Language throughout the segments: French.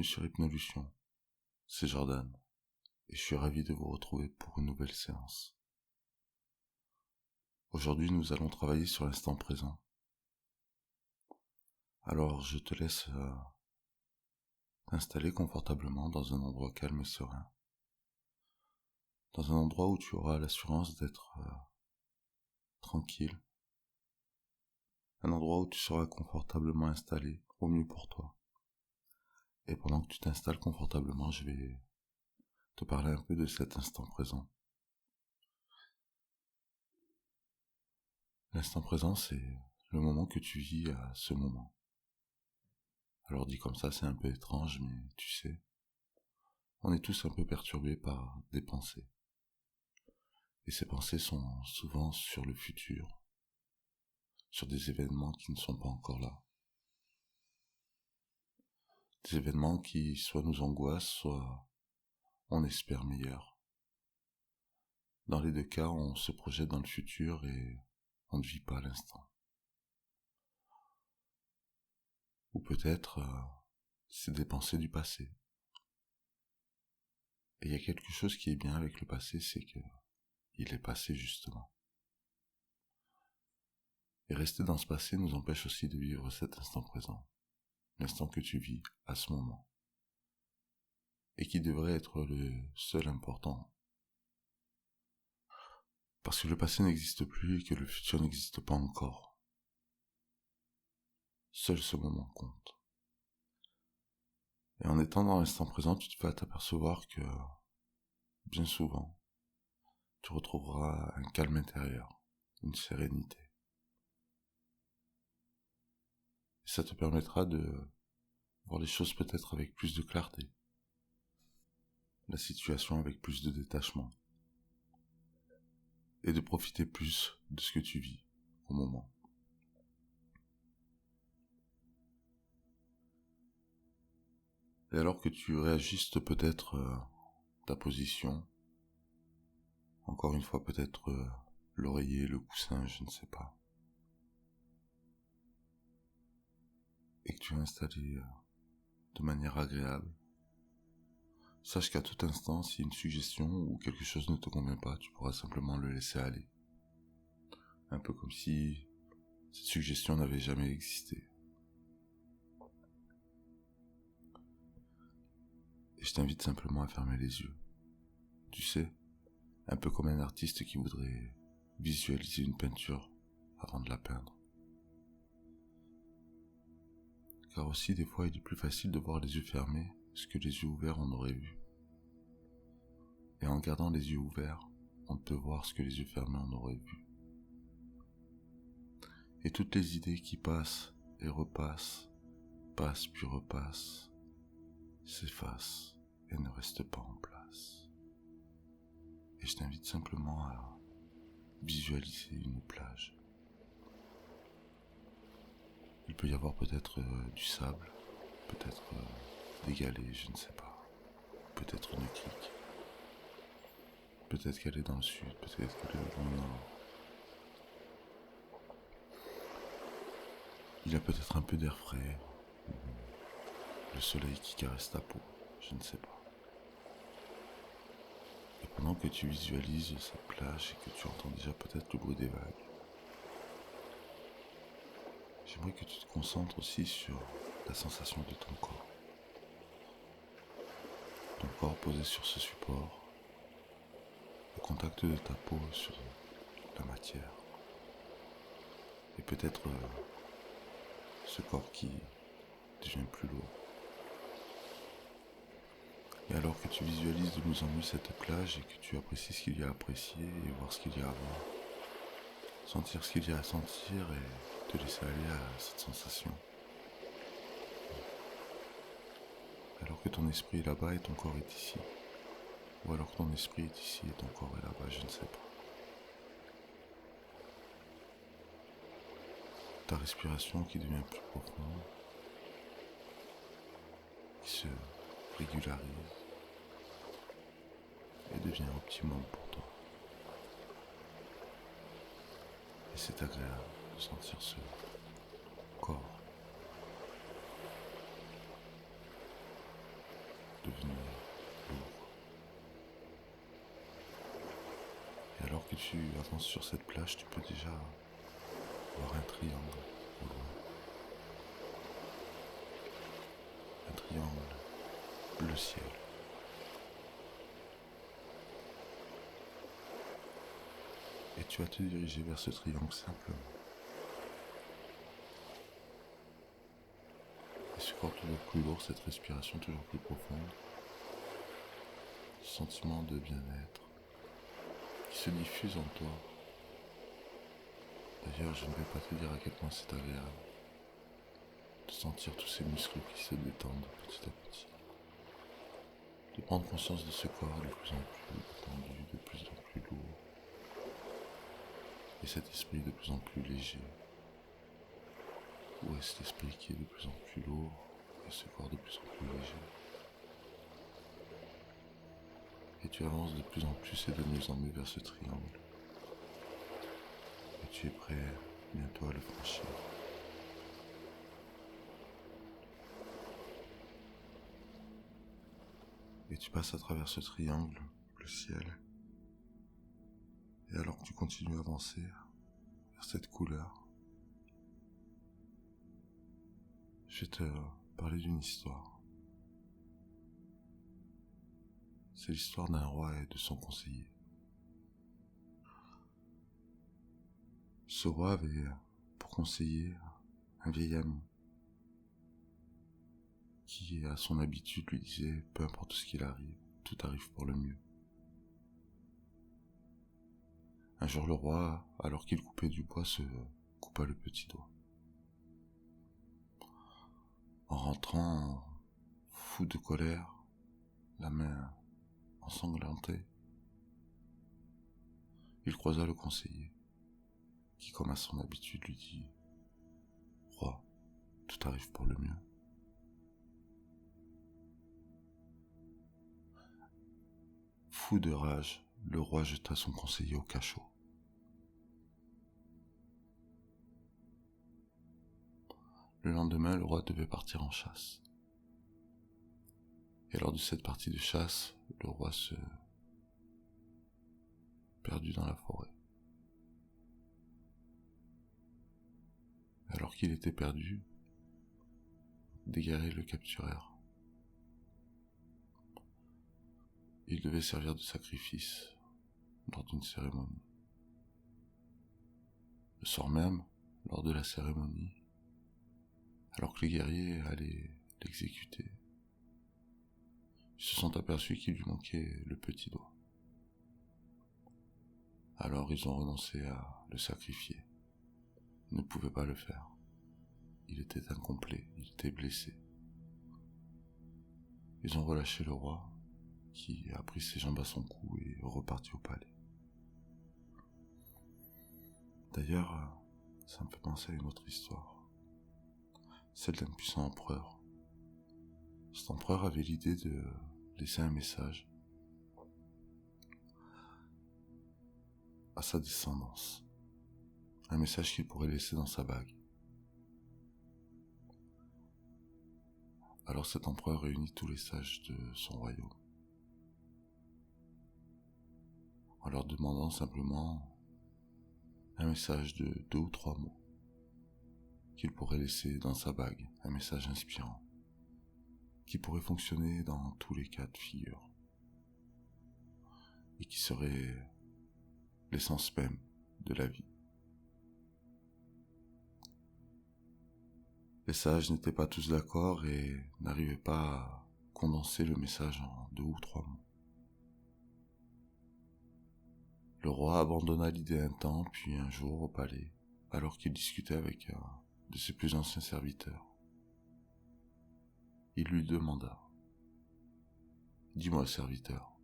sur Hypnolution, c'est Jordan, et je suis ravi de vous retrouver pour une nouvelle séance. Aujourd'hui, nous allons travailler sur l'instant présent. Alors, je te laisse t'installer confortablement dans un endroit calme et serein, dans un endroit où tu auras l'assurance d'être tranquille, un endroit où tu seras confortablement installé, au mieux pour toi. Et pendant que tu t'installes confortablement, je vais te parler un peu de cet instant présent. L'instant présent, c'est le moment que tu vis à ce moment. Alors dit comme ça, c'est un peu étrange, mais tu sais, on est tous un peu perturbés par des pensées. Et ces pensées sont souvent sur le futur, sur des événements qui ne sont pas encore là. Des événements qui soit nous angoissent, soit on espère meilleur. Dans les deux cas, on se projette dans le futur et on ne vit pas l'instant. Ou peut-être c'est des pensées du passé. Et il y a quelque chose qui est bien avec le passé, c'est que il est passé justement. Et rester dans ce passé nous empêche aussi de vivre cet instant présent, l'instant que tu vis à ce moment, et qui devrait être le seul important. Parce que le passé n'existe plus et que le futur n'existe pas encore. Seul ce moment compte. Et en étant dans l'instant présent, tu vas t'apercevoir que, bien souvent, tu retrouveras un calme intérieur, une sérénité. Et ça te permettra de voir les choses peut-être avec plus de clarté, la situation avec plus de détachement, et de profiter plus de ce que tu vis au moment. Et alors que tu réajustes peut-être ta position, encore une fois peut-être l'oreiller, le coussin, je ne sais pas, et que tu es installé de manière agréable, sache qu'à tout instant, si une suggestion ou quelque chose ne te convient pas, tu pourras simplement le laisser aller. Un peu comme si cette suggestion n'avait jamais existé. Et je t'invite simplement à fermer les yeux. Tu sais, un peu comme un artiste qui voudrait visualiser une peinture avant de la peindre. Car aussi, des fois, il est plus facile de voir les yeux fermés ce que les yeux ouverts on aurait vu. Et en gardant les yeux ouverts, on peut voir ce que les yeux fermés on aurait vu. Et toutes les idées qui passent et repassent, passent puis repassent, s'effacent et ne restent pas en place. Et je t'invite simplement à visualiser une plage. Il peut y avoir peut-être du sable, peut-être des galets, je ne sais pas, peut-être une crique. Peut-être qu'elle est dans le sud, peut-être qu'elle est dans le nord. Il y a peut-être un peu d'air frais, le soleil qui caresse ta peau, je ne sais pas. Et pendant que tu visualises cette plage et que tu entends déjà peut-être le bruit des vagues, j'aimerais que tu te concentres aussi sur la sensation de ton corps. Ton corps posé sur ce support, le contact de ta peau sur la matière. Et peut-être ce corps qui devient plus lourd. Et alors que tu visualises de mieux en mieux cette plage et que tu apprécies ce qu'il y a à apprécier et voir ce qu'il y a à voir, sentir ce qu'il y a à sentir et te laisser aller à cette sensation. Alors que ton esprit est là-bas et ton corps est ici. Ou alors que ton esprit est ici et ton corps est là-bas, je ne sais pas. Ta respiration qui devient plus profonde, qui se régularise et devient optimum pour toi. Et c'est agréable de sentir ce corps devenu lourd. Et alors que tu avances sur cette plage, tu peux déjà voir un triangle au loin. Un triangle bleu ciel. Et tu vas te diriger vers ce triangle simplement. Et ce corps toujours plus lourd, cette respiration toujours plus profonde. Ce sentiment de bien-être qui se diffuse en toi. D'ailleurs, je ne vais pas te dire à quel point c'est agréable de sentir tous ces muscles qui se détendent petit à petit. De prendre conscience de ce corps de plus en plus détendu, de plus en plus lourd. Et cet esprit de plus en plus léger. Où est cet esprit qui est de plus en plus lourd et ce corps de plus en plus léger. Et tu avances de plus en plus et de mieux en mieux vers ce triangle. Et tu es prêt bientôt à le franchir. Et tu passes à travers ce triangle, le ciel. Et alors que tu continues à avancer vers cette couleur, je vais te parler d'une histoire. C'est l'histoire d'un roi et de son conseiller. Ce roi avait pour conseiller un vieil ami qui, à son habitude, lui disait « Peu importe ce qu'il arrive, tout arrive pour le mieux ». Un jour, le roi, alors qu'il coupait du bois, se coupa le petit doigt. En rentrant, fou de colère, la main ensanglantée, il croisa le conseiller, qui, comme à son habitude, lui dit « Roi, tout arrive pour le mieux ». Fou de rage, le roi jeta son conseiller au cachot. Le lendemain, le roi devait partir en chasse. Et lors de cette partie de chasse, le roi se perdut dans la forêt. Alors qu'il était perdu, des guerriers le capturèrent. Il devait servir de sacrifice lors d'une cérémonie. Le soir même, lors de la cérémonie, alors que les guerriers allaient l'exécuter, ils se sont aperçus qu'il lui manquait le petit doigt. Alors ils ont renoncé à le sacrifier. Ils ne pouvaient pas le faire. Il était incomplet, il était blessé. Ils ont relâché le roi, qui a pris ses jambes à son cou et est reparti au palais. D'ailleurs, ça me fait penser à une autre histoire, celle d'un puissant empereur. Cet empereur avait l'idée de laisser un message à sa descendance, un message qu'il pourrait laisser dans sa bague. Alors cet empereur réunit tous les sages de son royaume, en leur demandant simplement un message de 2 ou 3 mots qu'il pourrait laisser dans sa bague, un message inspirant, qui pourrait fonctionner dans tous les cas de figure, et qui serait l'essence même de la vie. Les sages n'étaient pas tous d'accord et n'arrivaient pas à condenser le message en 2 ou 3 mots. Le roi abandonna l'idée un temps, puis un jour au palais, alors qu'il discutait avec un de ses plus anciens serviteurs. Il lui demanda « Dis-moi, serviteur,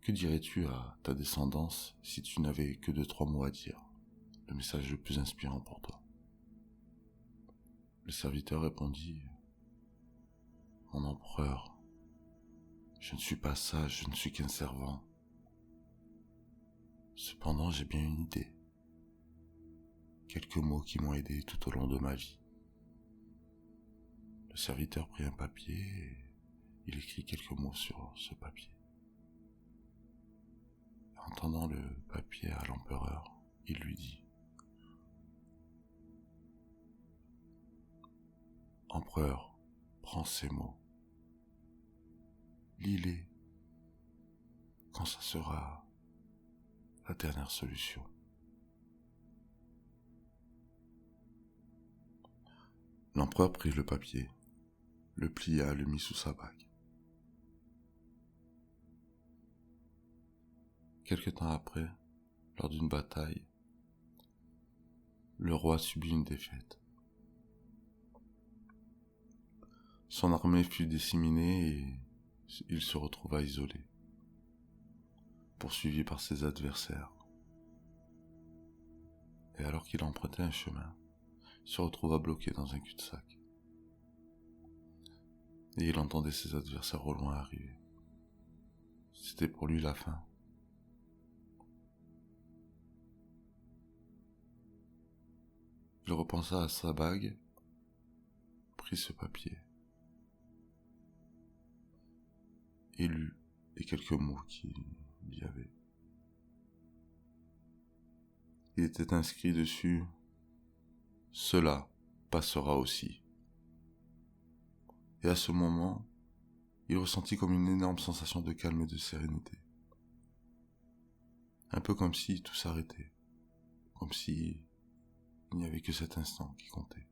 que dirais-tu à ta descendance si tu n'avais que 2-3 mots à dire, le message le plus inspirant pour toi ?» Le serviteur répondit « Mon empereur, je ne suis pas sage, je ne suis qu'un servant. Cependant, j'ai bien une idée. Quelques mots qui m'ont aidé tout au long de ma vie. » Le serviteur prit un papier et il écrit quelques mots sur ce papier. En tendant le papier à l'empereur, il lui dit : « Empereur, prends ces mots. Lis-les quand ça sera la dernière solution. » L'empereur prit le papier, le plia, le mit sous sa bague. Quelque temps après, lors d'une bataille, le roi subit une défaite. Son armée fut disséminée et il se retrouva isolé, poursuivi par ses adversaires. Et alors qu'il empruntait un chemin, il se retrouva bloqué dans un cul-de-sac. Et il entendait ses adversaires au loin arriver. C'était pour lui la fin. Il repensa à sa bague, prit ce papier, et lut les quelques mots qu'il y avait. Il était inscrit dessus : « Cela passera aussi. » Et à ce moment, il ressentit comme une énorme sensation de calme et de sérénité. Un peu comme si tout s'arrêtait, comme si il n'y avait que cet instant qui comptait.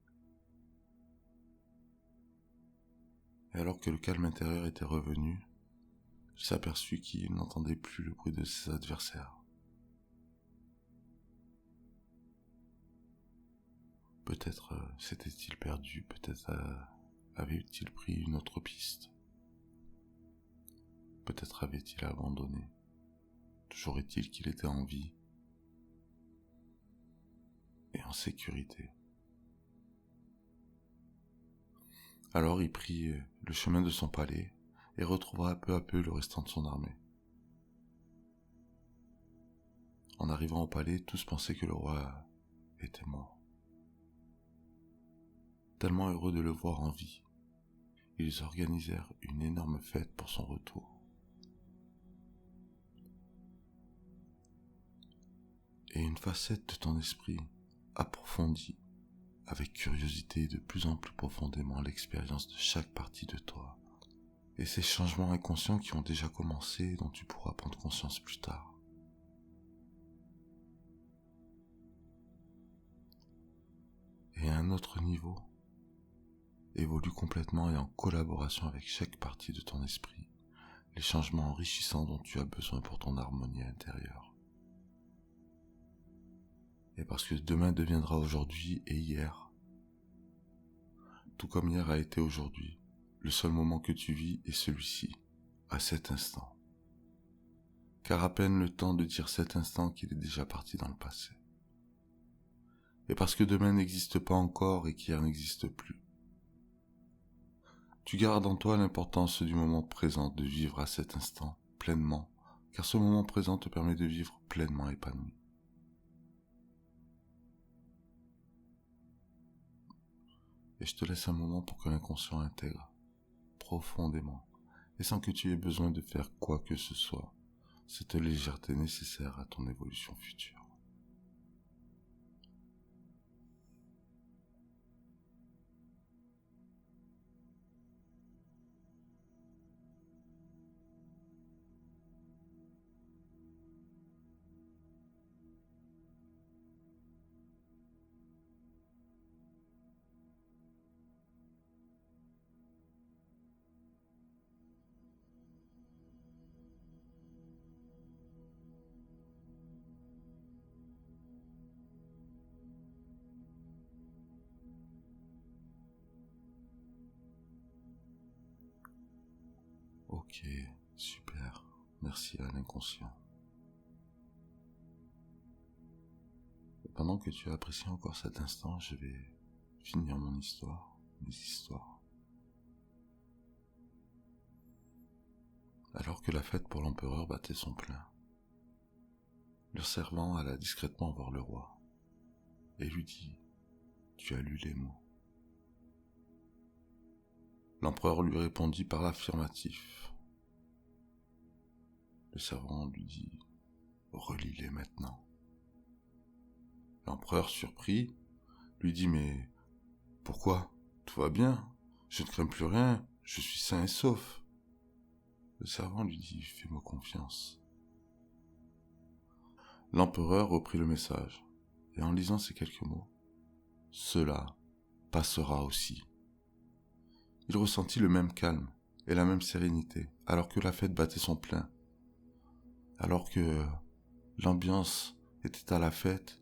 Et alors que le calme intérieur était revenu, il s'aperçut qu'il n'entendait plus le bruit de ses adversaires. Peut-être s'était-il perdu, peut-être avait-il pris une autre piste. Peut-être avait-il abandonné. Toujours est-il qu'il était en vie et en sécurité. Alors il prit le chemin de son palais et retrouva peu à peu le restant de son armée. En arrivant au palais, tous pensaient que le roi était mort. Tellement heureux de le voir en vie, ils organisèrent une énorme fête pour son retour. Et une facette de ton esprit approfondit avec curiosité et de plus en plus profondément l'expérience de chaque partie de toi et ces changements inconscients qui ont déjà commencé et dont tu pourras prendre conscience plus tard. Et à un autre niveau, évolue complètement et en collaboration avec chaque partie de ton esprit, les changements enrichissants dont tu as besoin pour ton harmonie intérieure. Et parce que demain deviendra aujourd'hui et hier, tout comme hier a été aujourd'hui, le seul moment que tu vis est celui-ci, à cet instant. Car à peine le temps de dire cet instant qu'il est déjà parti dans le passé. Et parce que demain n'existe pas encore et qu'hier n'existe plus, tu gardes en toi l'importance du moment présent, de vivre à cet instant pleinement, car ce moment présent te permet de vivre pleinement épanoui. Et je te laisse un moment pour que l'inconscient intègre profondément, et sans que tu aies besoin de faire quoi que ce soit, cette légèreté nécessaire à ton évolution future. Ok, super. Merci à l'inconscient. Et pendant que tu apprécies encore cet instant, je vais finir mon histoire, mes histoires. Alors que la fête pour l'empereur battait son plein, le servant alla discrètement voir le roi et lui dit : « Tu as lu les mots. L'empereur lui répondit par l'affirmatif. Le servant lui dit « Relis-les maintenant ». L'empereur, surpris, lui dit « Mais pourquoi ? Tout va bien, je ne crains plus rien, je suis sain et sauf. » Le servant lui dit « Fais-moi confiance. » L'empereur reprit le message, et en lisant ces quelques mots, « Cela passera aussi. » Il ressentit le même calme et la même sérénité, alors que la fête battait son plein, alors que l'ambiance était à la fête.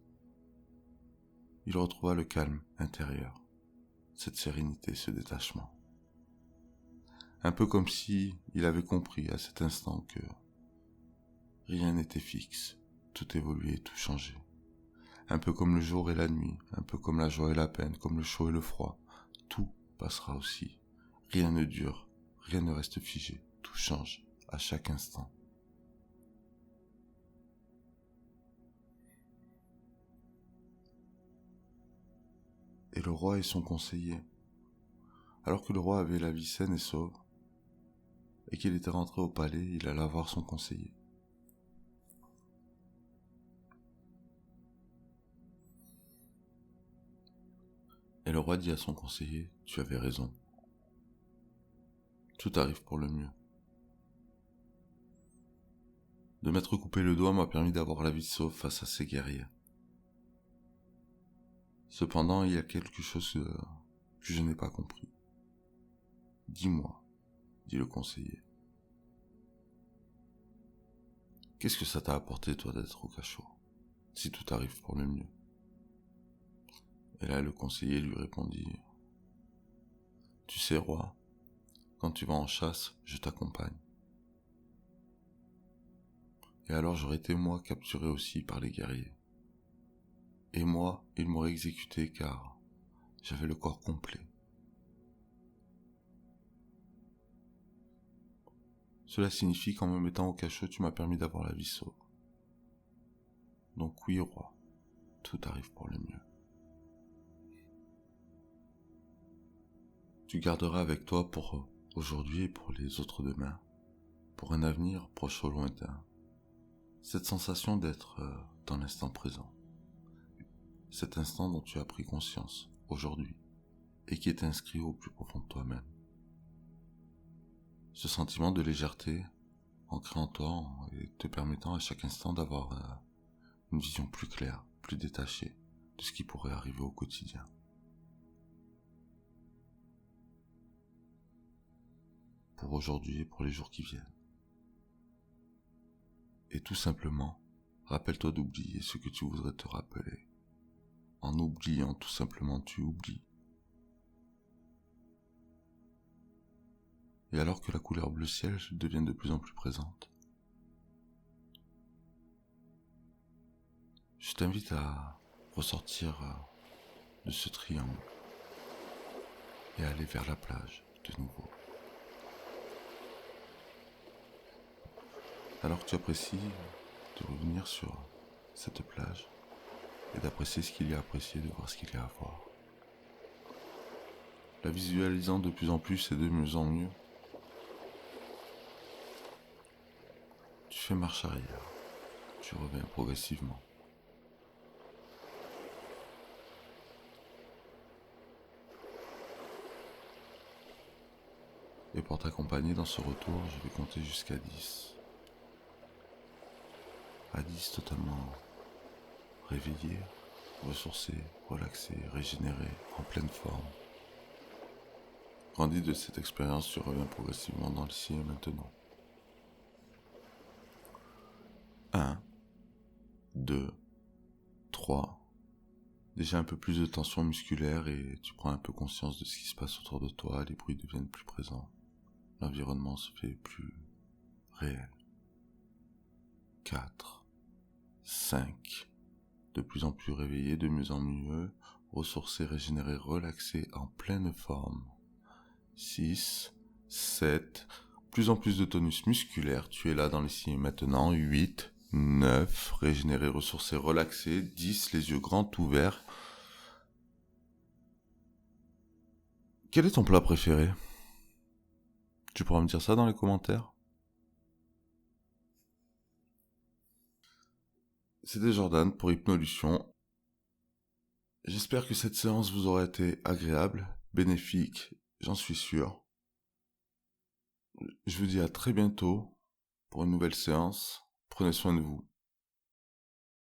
Il retrouva le calme intérieur, cette sérénité, ce détachement. Un peu comme si il avait compris à cet instant que rien n'était fixe, tout évoluait, tout changeait. Un peu comme le jour et la nuit, un peu comme la joie et la peine, comme le chaud et le froid, tout passera aussi. Rien ne dure, rien ne reste figé, tout change à chaque instant. Et le roi et son conseiller, alors que le roi avait la vie saine et sauve, et qu'il était rentré au palais, il alla voir son conseiller. Et le roi dit à son conseiller, « Tu avais raison. Tout arrive pour le mieux. De m'être coupé le doigt m'a permis d'avoir la vie sauve face à ces guerriers. Cependant, il y a quelque chose que je n'ai pas compris. Dis-moi, dit le conseiller. Qu'est-ce que ça t'a apporté, toi, d'être au cachot, si tout arrive pour le mieux ? » Et là, le conseiller lui répondit, « Tu sais, roi, quand tu vas en chasse, je t'accompagne. Et alors j'aurais été moi capturé aussi par les guerriers. Et moi, ils m'auraient exécuté car j'avais le corps complet. Cela signifie qu'en me mettant au cachot, tu m'as permis d'avoir la vie sauve. Donc oui, roi, tout arrive pour le mieux. Tu garderas avec toi pour aujourd'hui et pour les autres demain, pour un avenir proche ou lointain, cette sensation d'être dans l'instant présent, cet instant dont tu as pris conscience aujourd'hui et qui est inscrit au plus profond de toi-même. Ce sentiment de légèreté ancré en toi et te permettant à chaque instant d'avoir une vision plus claire, plus détachée de ce qui pourrait arriver au quotidien. Pour aujourd'hui et pour les jours qui viennent. Et tout simplement, rappelle-toi d'oublier ce que tu voudrais te rappeler. En oubliant, tout simplement, tu oublies. Et alors que la couleur bleu ciel devient de plus en plus présente, je t'invite à ressortir de ce triangle et à aller vers la plage de nouveau. Alors que tu apprécies de revenir sur cette plage et d'apprécier ce qu'il y a à apprécier, de voir ce qu'il y a à voir. La visualisant de plus en plus et de mieux en mieux, tu fais marche arrière, tu reviens progressivement. Et pour t'accompagner dans ce retour, je vais compter jusqu'à 10. À 10 totalement réveillé, ressourcé, relaxé, régénéré, en pleine forme. Grandi de cette expérience, tu reviens progressivement dans l'ici et maintenant. 1, 2, 3. Déjà un peu plus de tension musculaire et tu prends un peu conscience de ce qui se passe autour de toi, les bruits deviennent plus présents. L'environnement se fait plus réel. 4, 5, de plus en plus réveillé, de mieux en mieux, ressourcé, régénéré, relaxé, en pleine forme. 6, 7, plus en plus de tonus musculaire, tu es là dans l'ici et maintenant. 8, 9, régénéré, ressourcé, relaxé. 10, les yeux grands ouverts. Quel est ton plat préféré ? Tu pourras me dire ça dans les commentaires. C'était Jordan pour Hypnolution. J'espère que cette séance vous aura été agréable, bénéfique, j'en suis sûr. Je vous dis à très bientôt pour une nouvelle séance. Prenez soin de vous.